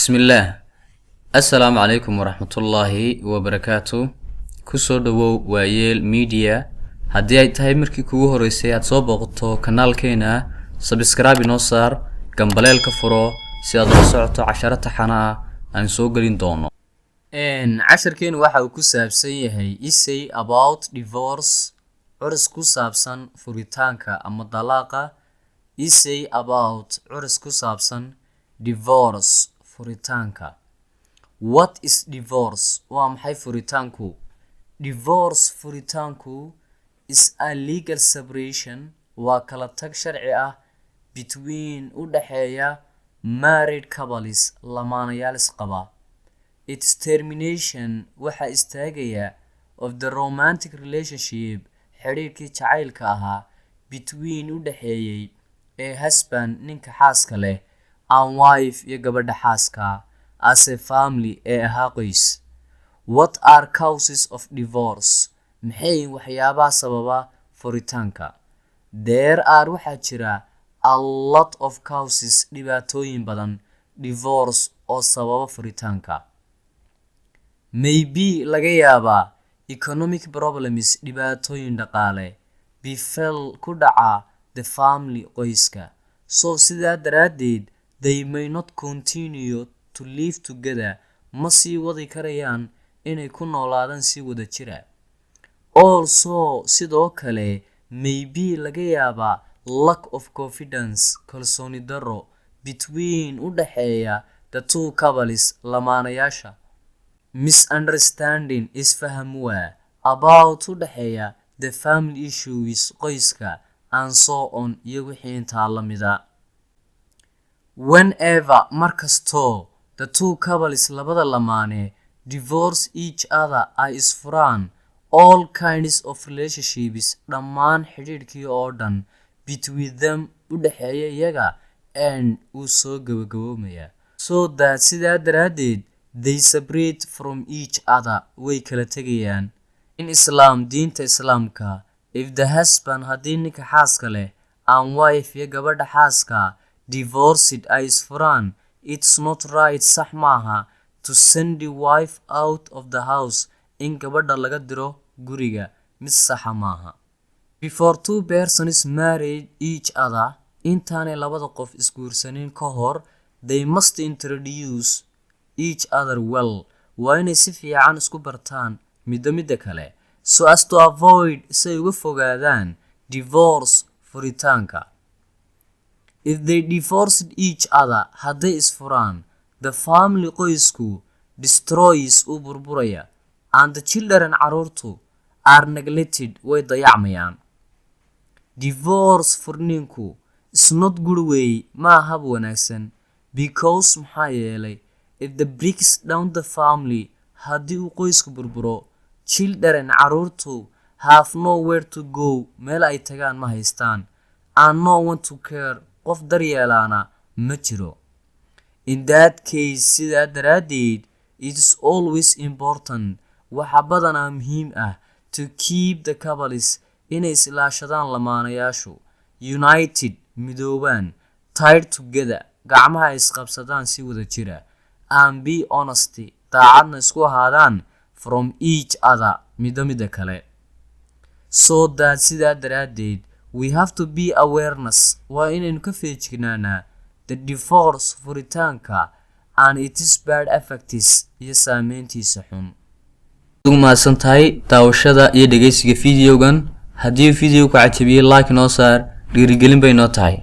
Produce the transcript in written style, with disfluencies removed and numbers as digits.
Bismillah. Assalamu alaikum warahmatullahi wabarakatuh. Kusoo dhawow waayeel media. Haddii ay tahay markii kugu horeysay aad soo booqato kanaalkeena, subscribe inoo saar, gambaleelka furo si aad u socoto casharada taxana aan soo gelin doono. Casharkeenu waxa uu ku saabsan yahay essay about divorce, curus ku saabsan furitaanka ama dalaaqa. Essay about curus ku saabsan divorce, furitaanka. What is divorce? Waa maxay furitaanku? Divorce furitaanku is a legal separation, waa kala tag sharci ah between u dhaxeeya married couples, lamaanayaal isqaba. Its termination waxa istaagaya of the romantic relationship, xiriirkii jacaylka ahaa between u dhaxeeyay a husband ninka xaaska leh and wife iyo gabadha xaaska as a family ee ahaa qoys. What are causes of divorce? Maxay waxyaabaha sababa furitaanka? There are waxaa jira a lot of causes, dhibaatooyin badan divorce oo sababa furitaanka. Maybe laga yaabaa economic problems, dhibaatooyin dhaqaale, befell ku dhaca the family qoyska. So sidaa daraaddeed they may not continue to live together, ma sii wadi karayaan inay ku noolaadaan si wada jira. Also sidoo kale maybe laga yaabaa lack of confidence, kalsooni darro between u dhaxeeya the two couples, lamaanayaasha. Misunderstanding, isfaham waa about u dhaxeeya the family issues, qoyska and so on iyo wixii intaa la mida. Whenever, markastoo the two couples, labada lamaane, divorce each other, ay isfuraan, all kinds of relationships, dhammaan xidhiidhkii oo dhan between them u dhaxeeya iyaga and uu soo gabagaboomaya. So that sidaa daraaddeed they separate from each other, way kala tegayaan. In Islam, diinta Islaamka, if the husband, haddii ninka xaaska leh and wife iyo gabadha xaaska divorced ay isfuraan, it's not right, sax maaha to send the wife out of the house, in gabadha laga diro guriga, mid saxa maaha. Before two persons married each other, intaanay labada qof isguursanin ka hor, they must introduce each other well, waa inay si fiican isku bartaan midda kale, so as to avoid, say uga fogaadaan divorce, furitaanka. If they divorced each other, hadday isfuraan, the family qoysku destroys uu burburaya, and the children caruurtu are neglected, way dayacmayaan. Divorce furninku is not good way, ma hab wanaagsan, because maxaa yeelay if the breaks down the family, haddii uu qoysku burburo, children caruurtu have nowhere to go, meel ay tagaan ma haystaan, and no one to care, qof daryeelaana ma jiro. In that case, sidaa daraaddeed, it is always important, waxa badanaa muhiim ah, to keep the couples, inay isilaashadaan lamaanayaashu, united, midoobaan, tied together, gacmaha isqabsadaan si wada jira, and be honest, daacadna isku ahaadaan from each other, midda kale. So that sidaa daraaddeed we have to be awareness, waa inaynu ka feejignaanaa the divorce, furitaanka, and its bad effects, iyo saameyntiisa xun. ugu mahadsan tahay daawashada iyo dhegeysiga videogan. Haddii video ku cajabiyey like noo saar, dhiirigelin bay noo tahay.